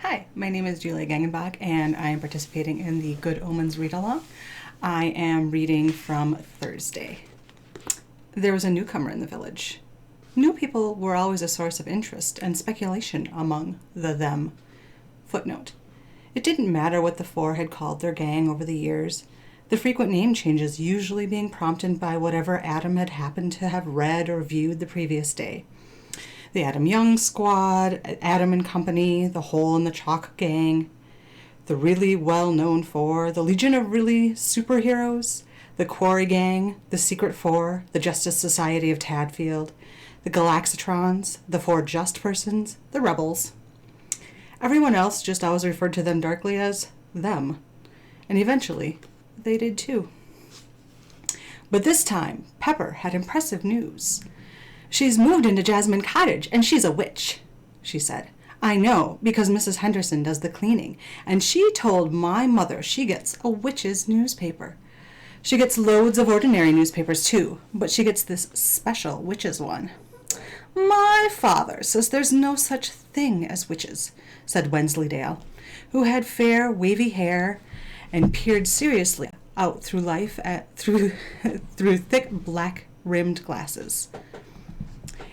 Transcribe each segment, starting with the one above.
Hi, my name is Julia Gangenbach, and I am participating in the Good Omens read-along. I am reading from Thursday. There was a newcomer in the village. New people were always a source of interest and speculation among the them. Footnote. It didn't matter what the four had called their gang over the years, the frequent name changes usually being prompted by whatever Adam had happened to have read or viewed the previous day. The Adam Young Squad, Adam and Company, the Hole in the Chalk Gang, the Really Well Known Four, the Legion of Really Superheroes, the Quarry Gang, the Secret Four, the Justice Society of Tadfield, the Galaxitrons, the Four Just Persons, the Rebels. Everyone else just always referred to them darkly as them, and eventually they did too. But this time, Pepper had impressive news. "She's moved into Jasmine Cottage, and she's a witch," she said. "I know, because Mrs. Henderson does the cleaning, and she told my mother she gets a witch's newspaper. She gets loads of ordinary newspapers, too, but she gets this special witch's one." "My father says there's no such thing as witches," said Wensleydale, who had fair, wavy hair and peered seriously out through life through thick, black-rimmed glasses.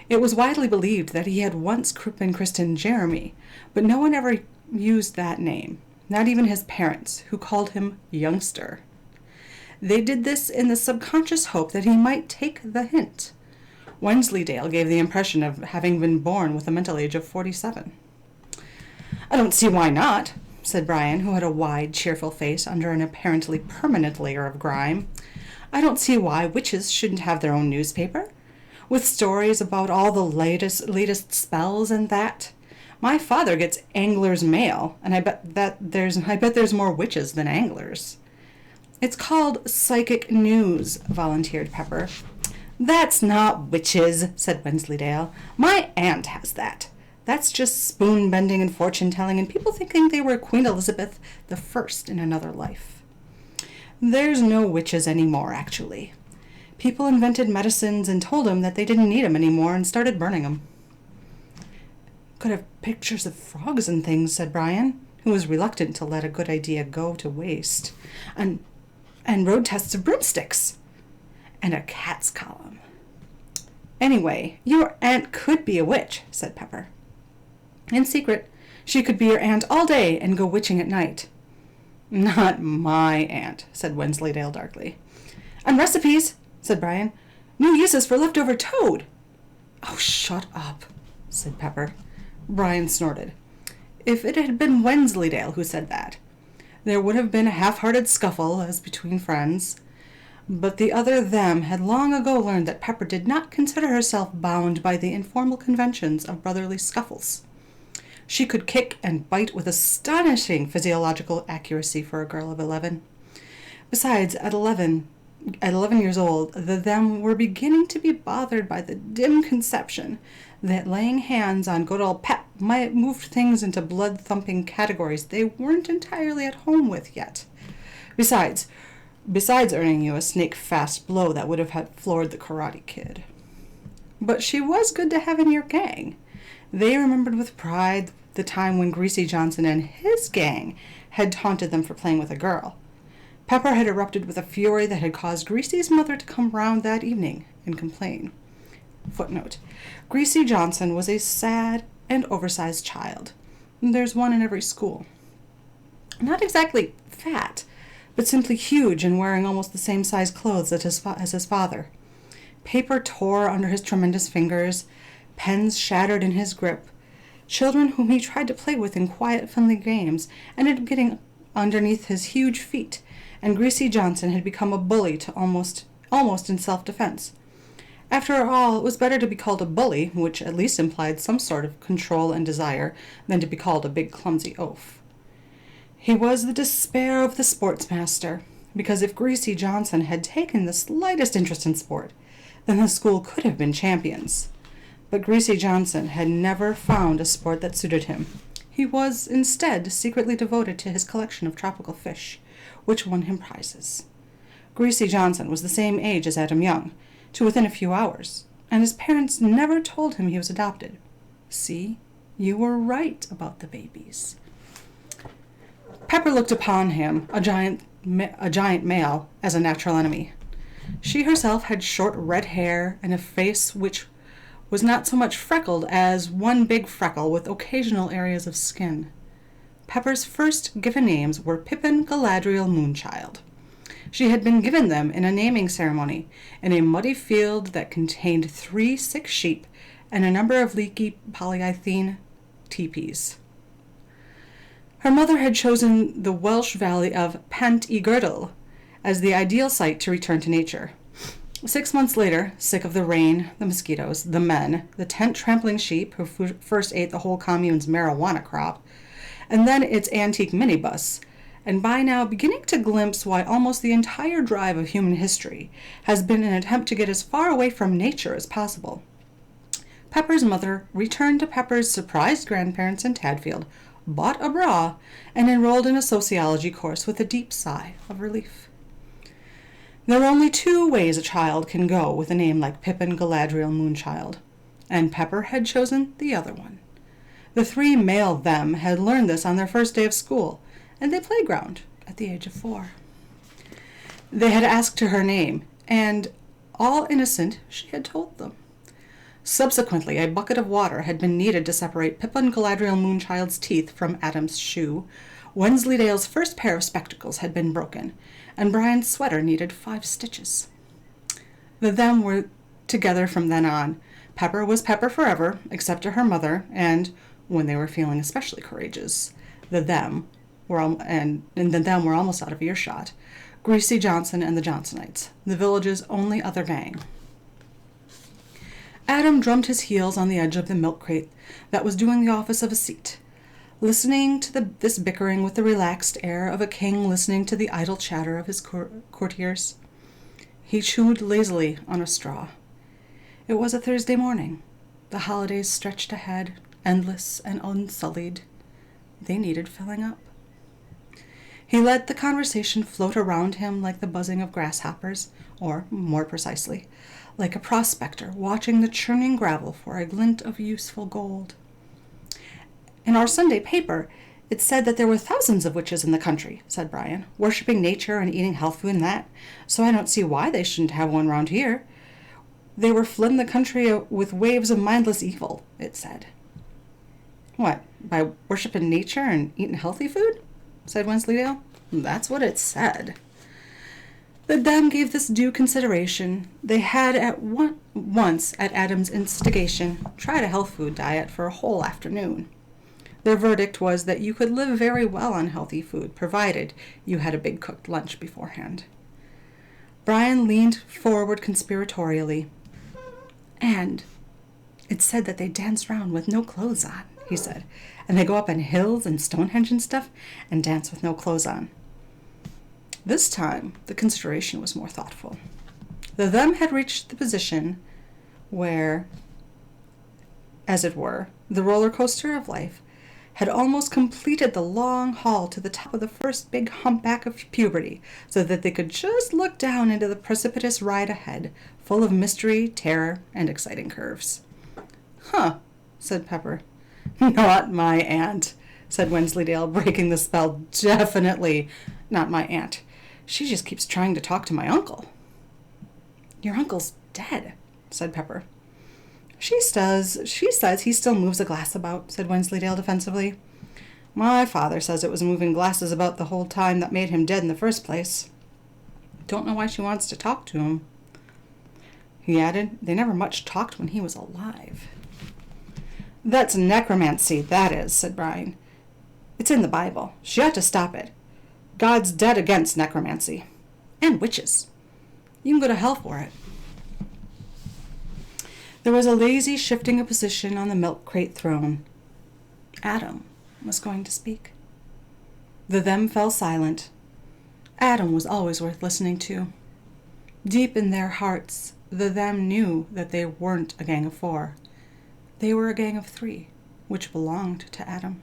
It was widely believed that he had once been christened Jeremy, but no one ever used that name, not even his parents, who called him Youngster. They did this in the subconscious hope that he might take the hint. Wensleydale gave the impression of having been born with a mental age of 47. "I don't see why not," said Brian, who had a wide, cheerful face under an apparently permanent layer of grime. "I don't see why witches shouldn't have their own newspaper, with stories about all the latest spells and that. My father gets Angler's Mail, and I bet there's more witches than anglers." "It's called Psychic News," volunteered Pepper. "That's not witches," said Wensleydale. "My aunt has that. That's just spoon-bending and fortune-telling, and people thinking they were Queen Elizabeth I in another life. There's no witches anymore, actually. People invented medicines and told them that they didn't need them anymore and started burning them." "Could have pictures of frogs and things," said Brian, who was reluctant to let a good idea go to waste. And road tests of broomsticks. And a cat's column." "Anyway, your aunt could be a witch," said Pepper. "In secret, she could be your aunt all day and go witching at night." "Not my aunt," said Wensleydale darkly. "And recipes," said Brian. "New uses for leftover toad." "Oh, shut up," said Pepper. Brian snorted. If it had been Wensleydale who said that, there would have been a half-hearted scuffle as between friends. But the other them had long ago learned that Pepper did not consider herself bound by the informal conventions of brotherly scuffles. She could kick and bite with astonishing physiological accuracy for a girl of 11. Besides, at 11 years old, the them were beginning to be bothered by the dim conception that laying hands on good old Pep might move things into blood-thumping categories they weren't entirely at home with yet. Besides earning you a snake-fast blow that would have floored the Karate Kid. But she was good to have in your gang. They remembered with pride the time when Greasy Johnson and his gang had taunted them for playing with a girl. Pepper had erupted with a fury that had caused Greasy's mother to come round that evening and complain. Footnote. Greasy Johnson was a sad and oversized child. There's one in every school. Not exactly fat, but simply huge and wearing almost the same size clothes as his father. Paper tore under his tremendous fingers, pens shattered in his grip. Children whom he tried to play with in quiet, friendly games ended up getting underneath his huge feet, and Greasy Johnson had become a bully to almost in self-defense. After all, it was better to be called a bully, which at least implied some sort of control and desire, than to be called a big clumsy oaf. He was the despair of the sportsmaster, because if Greasy Johnson had taken the slightest interest in sport, then the school could have been champions. But Greasy Johnson had never found a sport that suited him. He was, instead, secretly devoted to his collection of tropical fish, which won him prizes. Greasy Johnson was the same age as Adam Young, to within a few hours, and his parents never told him he was adopted. See, you were right about the babies. Pepper looked upon him, a giant male, as a natural enemy. She herself had short red hair and a face which was not so much freckled as one big freckle with occasional areas of skin. Pepper's first given names were Pippin Galadriel Moonchild. She had been given them in a naming ceremony in a muddy field that contained 3 sick sheep and a number of leaky polyethylene teepees. Her mother had chosen the Welsh valley of Pant y Girdle as the ideal site to return to nature. 6 months later, sick of the rain, the mosquitoes, the men, the tent-trampling sheep who first ate the whole commune's marijuana crop, and then its antique minibus, and by now beginning to glimpse why almost the entire drive of human history has been an attempt to get as far away from nature as possible, Pepper's mother returned to Pepper's surprised grandparents in Tadfield, bought a bra, and enrolled in a sociology course with a deep sigh of relief. There are only 2 ways a child can go with a name like Pippin Galadriel Moonchild, and Pepper had chosen the other one. The 3 male them had learned this on their first day of school, and they playground at the age of 4. They had asked her name, and, all innocent, she had told them. Subsequently, a bucket of water had been needed to separate Pippin Galadriel Moonchild's teeth from Adam's shoe. Wensleydale's first pair of spectacles had been broken, and Brian's sweater needed 5 stitches. The them were together from then on. Pepper was Pepper forever, except to her mother, and, when they were feeling especially courageous, the them were almost out of earshot. Greasy Johnson and the Johnsonites, the village's only other gang. Adam drummed his heels on the edge of the milk crate that was doing the office of a seat, listening to this bickering with the relaxed air of a king listening to the idle chatter of his courtiers. He chewed lazily on a straw. It was a Thursday morning. The holidays stretched ahead, endless and unsullied. They needed filling up. He let the conversation float around him like the buzzing of grasshoppers, or, more precisely, like a prospector watching the churning gravel for a glint of useful gold. In our Sunday paper, it said that there were thousands of witches in the country, said Brian, worshipping nature and eating health food and that, so I don't see why they shouldn't have one round here. They were flooding the country with waves of mindless evil, it said. What, by worshipping nature and eating healthy food? Said Wensleydale. That's what it said. The them gave this due consideration. They had once, at Adam's instigation, tried a health food diet for a whole afternoon. Their verdict was that you could live very well on healthy food, provided you had a big cooked lunch beforehand. Brian leaned forward conspiratorially. And it said that they dance round with no clothes on, he said, and they go up on hills and Stonehenge and stuff and dance with no clothes on. This time, the consideration was more thoughtful. The them had reached the position where, as it were, the roller coaster of life had almost completed the long haul to the top of the first big humpback of puberty, so that they could just look down into the precipitous ride ahead, full of mystery, terror, and exciting curves. Huh, said Pepper. Not my aunt, said Wensleydale, breaking the spell. Definitely not my aunt. She just keeps trying to talk to my uncle. Your uncle's dead, said Pepper. She says he still moves a glass about, said Wensleydale defensively. My father says it was moving glasses about the whole time that made him dead in the first place. Don't know why she wants to talk to him. He added, they never much talked when he was alive. That's necromancy, that is, said Brian. It's in the Bible. She ought to stop it. God's dead against necromancy. And witches. You can go to hell for it. There was a lazy shifting of position on the milk crate throne. Adam was going to speak. The them fell silent. Adam was always worth listening to. Deep in their hearts, the them knew that they weren't a gang of 4. They were a gang of 3, which belonged to Adam.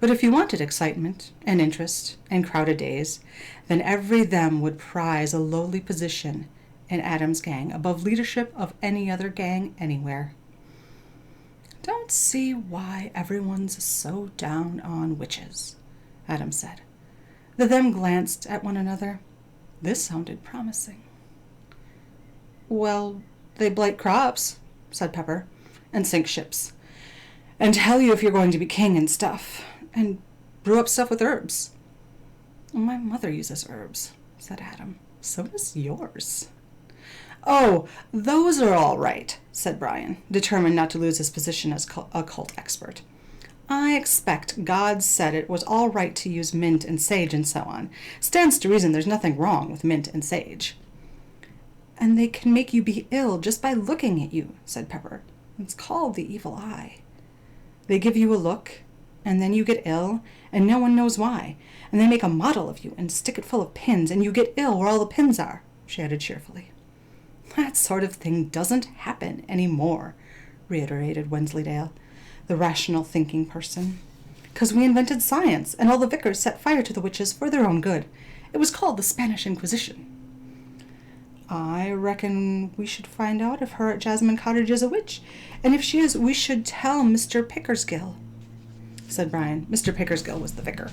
But if you wanted excitement and interest and crowded days, then every them would prize a lowly position in Adam's gang above leadership of any other gang anywhere. Don't see why everyone's so down on witches, Adam said. The them glanced at one another. This sounded promising. Well, they blight crops, said Pepper, and sink ships, and tell you if you're going to be king and stuff, and brew up stuff with herbs. My mother uses herbs, said Adam. So does yours. Oh, those are all right, said Brian, determined not to lose his position as a cult expert. I expect God said it was all right to use mint and sage and so on. Stands to reason there's nothing wrong with mint and sage. And they can make you be ill just by looking at you, said Pepper. It's called the evil eye. They give you a look, and then you get ill, and no one knows why. And they make a model of you and stick it full of pins, and you get ill where all the pins are, she added cheerfully. That sort of thing doesn't happen anymore, reiterated Wensleydale, the rational thinking person. 'Cause we invented science, and all the vicars set fire to the witches for their own good. It was called the Spanish Inquisition. I reckon we should find out if her at Jasmine Cottage is a witch, and if she is, we should tell Mr. Pickersgill, said Brian. Mr. Pickersgill was the vicar.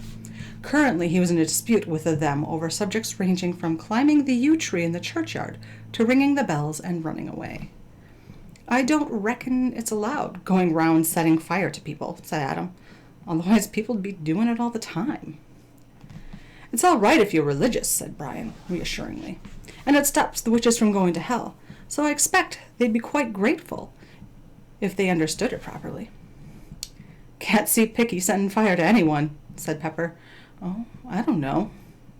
Currently, he was in a dispute with them over subjects ranging from climbing the yew tree in the churchyard to ringing the bells and running away. I don't reckon it's allowed, going round setting fire to people, said Adam. Otherwise, people'd be doing it all the time. It's all right if you're religious, said Brian, reassuringly. And it stops the witches from going to hell, so I expect they'd be quite grateful if they understood it properly. Can't see Picky setting fire to anyone, said Pepper. Oh, I don't know,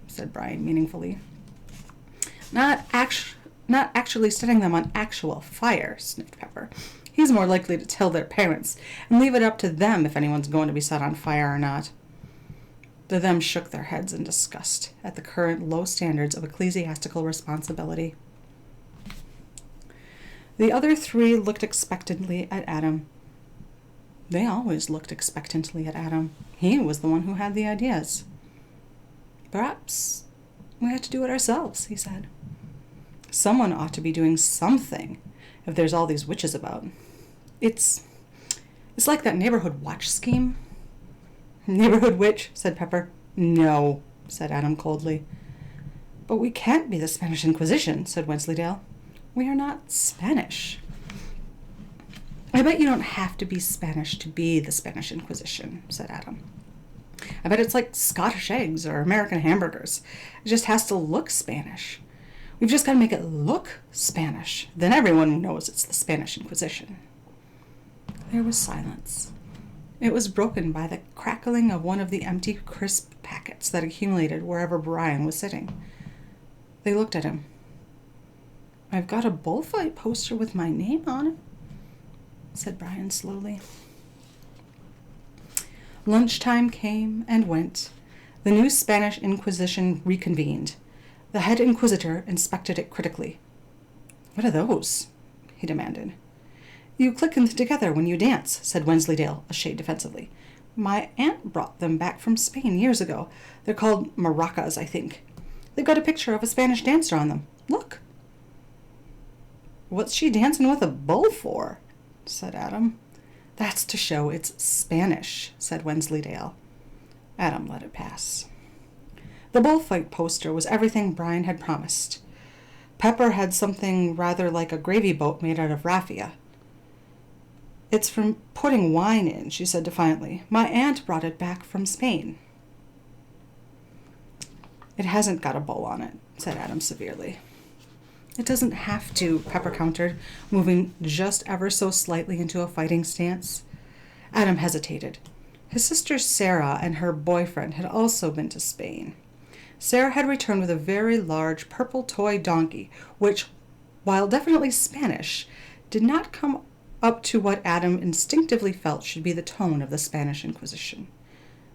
said Brian meaningfully. Not actually setting them on actual fire, sniffed Pepper. He's more likely to tell their parents and leave it up to them if anyone's going to be set on fire or not. The them shook their heads in disgust at the current low standards of ecclesiastical responsibility. The other three looked expectantly at Adam. They always looked expectantly at Adam. He was the one who had the ideas. Perhaps we had to do it ourselves, he said. Someone ought to be doing something if there's all these witches about. It's like that neighborhood watch scheme. Neighborhood witch, said Pepper. No, said Adam coldly. But we can't be the Spanish Inquisition, said Wensleydale. We are not Spanish. I bet you don't have to be Spanish to be the Spanish Inquisition, said Adam. I bet it's like Scottish eggs or American hamburgers. It just has to look Spanish. We've just got to make it look Spanish. Then everyone knows it's the Spanish Inquisition. There was silence. It was broken by the crackling of one of the empty crisp packets that accumulated wherever Brian was sitting. They looked at him. I've got a bullfight poster with my name on it, said Brian slowly. Lunchtime came and went. The new Spanish Inquisition reconvened. The head inquisitor inspected it critically. What are those? He demanded. You click them together when you dance, said Wensleydale, a shade defensively. My aunt brought them back from Spain years ago. They're called maracas, I think. They've got a picture of a Spanish dancer on them. Look. What's she dancing with a bull for? Said Adam. That's to show it's Spanish, said Wensleydale. Adam let it pass. The bullfight poster was everything Brian had promised. Pepper had something rather like a gravy boat made out of raffia. It's from putting wine in, she said defiantly. My aunt brought it back from Spain. It hasn't got a bow on it, said Adam severely. It doesn't have to, Pepper countered, moving just ever so slightly into a fighting stance. Adam hesitated. His sister Sarah and her boyfriend had also been to Spain. Sarah had returned with a very large purple toy donkey, which, while definitely Spanish, did not come up to what Adam instinctively felt should be the tone of the Spanish Inquisition.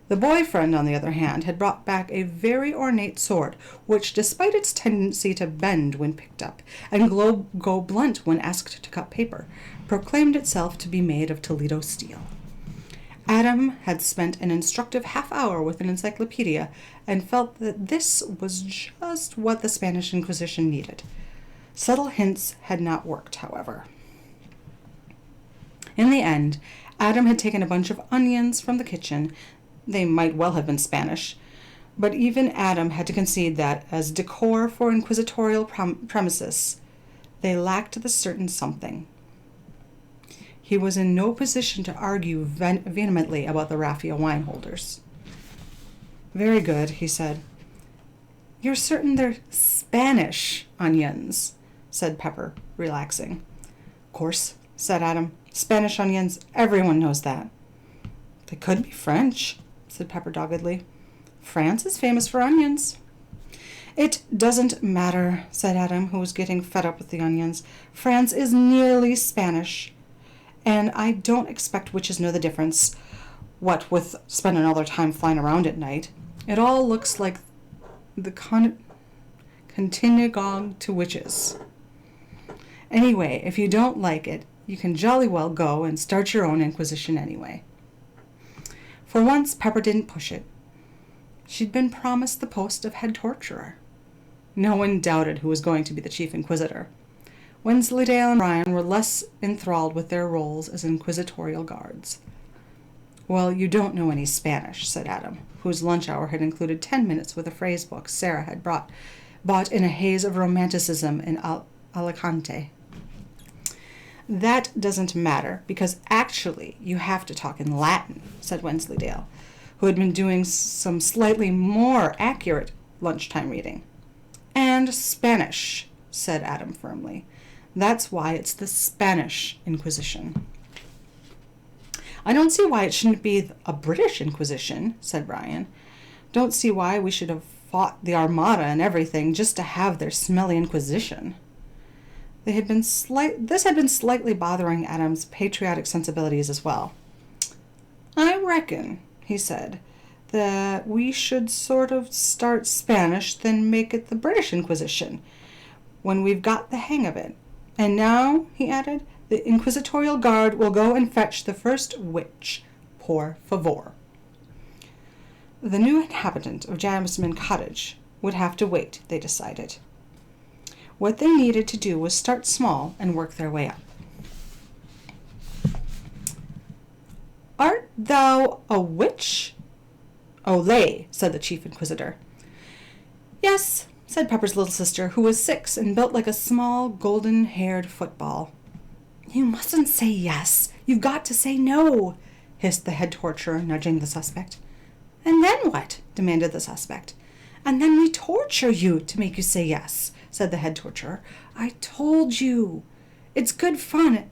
The boyfriend, on the other hand, had brought back a very ornate sword, which, despite its tendency to bend when picked up and go blunt when asked to cut paper, proclaimed itself to be made of Toledo steel. Adam had spent an instructive half-hour with an encyclopedia and felt that this was just what the Spanish Inquisition needed. Subtle hints had not worked, however. In the end, Adam had taken a bunch of onions from the kitchen They might well have been Spanish, but even Adam had to concede that, as decor for inquisitorial premises, they lacked the certain something. He was in no position to argue vehemently about the raffia wine holders. "Very good," he said. "You're certain they're Spanish onions," said Pepper, relaxing. "Of course," said Adam. "Spanish onions, everyone knows that." "They could be French," said Pepper doggedly. "France is famous for onions." "It doesn't matter," said Adam, who was getting fed up with the onions. "France is nearly Spanish. And I don't expect witches know the difference, what with spending all their time flying around at night. It all looks like the contingog to witches. Anyway, if you don't like it, you can jolly well go and start your own inquisition anyway." For once, Pepper didn't push it. She'd been promised the post of head torturer. No one doubted who was going to be the chief inquisitor. Wensleydale and Brian were less enthralled with their roles as inquisitorial guards. "Well, you don't know any Spanish," said Adam, whose lunch hour had included 10 minutes with a phrase book Sarah had bought in a haze of romanticism in Alicante. "That doesn't matter, because actually you have to talk in Latin," said Wensleydale, who had been doing some slightly more accurate lunchtime reading. "And Spanish," said Adam firmly. "That's why it's the Spanish Inquisition." "I don't see why it shouldn't be a British Inquisition," said Brian. "Don't see why we should have fought the Armada and everything just to have their smelly Inquisition." This had been slightly bothering Adam's patriotic sensibilities as well. "I reckon," he said, "that we should sort of start Spanish, then make it the British Inquisition, when we've got the hang of it. And now," he added, "the inquisitorial guard will go and fetch the first witch, por favor." The new inhabitant of Jasmine Cottage would have to wait, they decided. What they needed to do was start small and work their way up. "Art thou a witch?" "Olay," said the chief inquisitor. "Yes," said Pepper's little sister, who was 6 and built like a small, golden-haired football. "You mustn't say yes. You've got to say no," hissed the head torturer, nudging the suspect. "And then what?" demanded the suspect. "And then we torture you to make you say yes," said the head torturer. "I told you. It's good fun,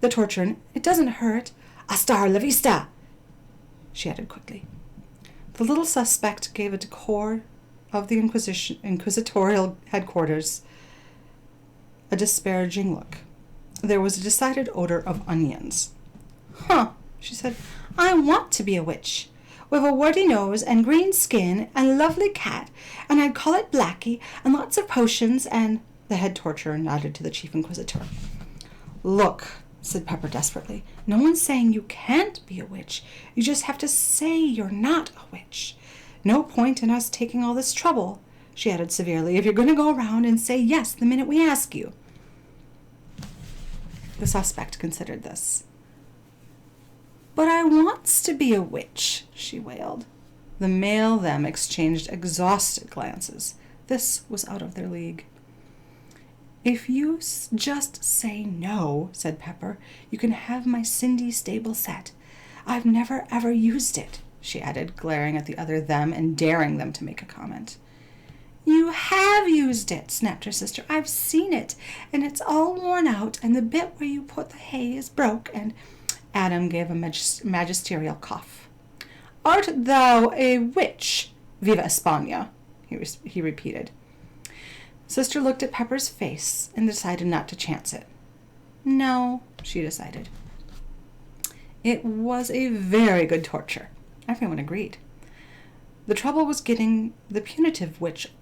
the torturing. It doesn't hurt. Hasta la vista," she added quickly. The little suspect gave a decor of the inquisitorial headquarters a disparaging look. There was a decided odor of onions. "Huh," she said. "I want to be a witch, with a warty nose and green skin and a lovely cat, and I'd call it Blackie, and lots of potions, and—" The head torturer nodded to the chief inquisitor. "Look," said Pepper desperately, "no one's saying you can't be a witch. You just have to say you're not a witch. No point in us taking all this trouble," she added severely, "if you're going to go around and say yes the minute we ask you." The suspect considered this. "But I wants to be a witch," she wailed. The male them exchanged exhausted glances. This was out of their league. "If you just say no," said Pepper, "you can have my Cindy stable set. I've never ever used it," she added, glaring at the other them and daring them to make a comment. "You have used it," snapped her sister. "I've seen it, and it's all worn out, and the bit where you put the hay is broke, and—" Adam gave a magisterial cough. "Art thou a witch? Viva España," he repeated. Sister looked at Pepper's face and decided not to chance it. No, she decided. It was a very good torture. Everyone agreed. The trouble was getting the punitive witch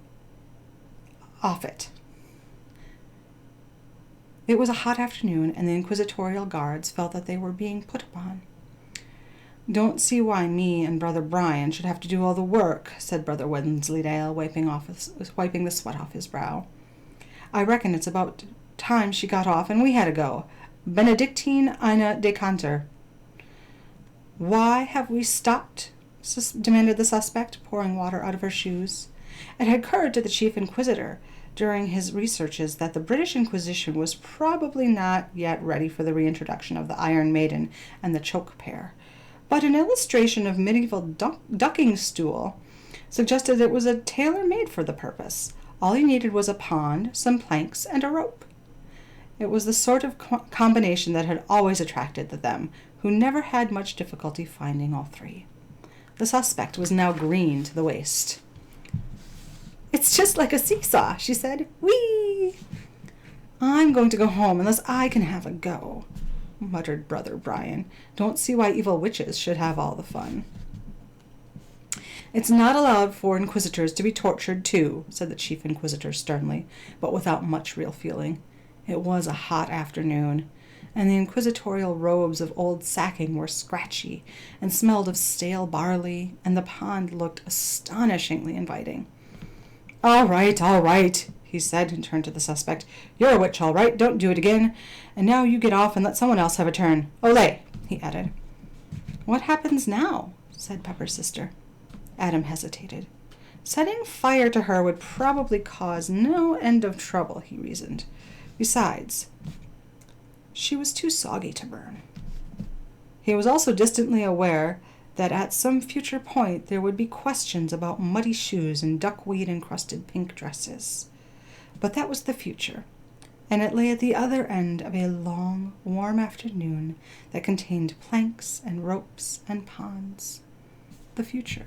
off it. It was a hot afternoon, and the inquisitorial guards felt that they were being put upon. "Don't see why me and Brother Brian should have to do all the work," said Brother Wensleydale, wiping the sweat off his brow. "I reckon it's about time she got off and we had to go. Benedictine eine decanter." "Why have we stopped demanded the suspect, pouring water out of her shoes. It had occurred to the chief inquisitor during his researches that the British Inquisition was probably not yet ready for the reintroduction of the Iron Maiden and the choke pear, but an illustration of medieval ducking stool suggested it was tailor-made for the purpose. All you needed was a pond, some planks, and a rope. It was the sort of combination that had always attracted them, who never had much difficulty finding all three. The suspect was now green to the waist. "It's just like a seesaw," she said. "Whee!" "I'm going to go home unless I can have a go," muttered Brother Brian. "Don't see why evil witches should have all the fun." "It's not allowed for inquisitors to be tortured, too," said the chief inquisitor sternly, but without much real feeling. It was a hot afternoon, and the inquisitorial robes of old sacking were scratchy and smelled of stale barley, and the pond looked astonishingly inviting. All right, he said, and turned to the suspect. "You're a witch, all right. Don't do it again. And now you get off and let someone else have a turn. Olé," he added. "What happens now?" said Pepper's sister. Adam hesitated. Setting fire to her would probably cause no end of trouble, he reasoned. Besides, she was too soggy to burn. He was also distantly aware that at some future point there would be questions about muddy shoes and duckweed-encrusted pink dresses. But that was the future, and it lay at the other end of a long, warm afternoon that contained planks and ropes and ponds. The future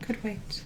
could wait.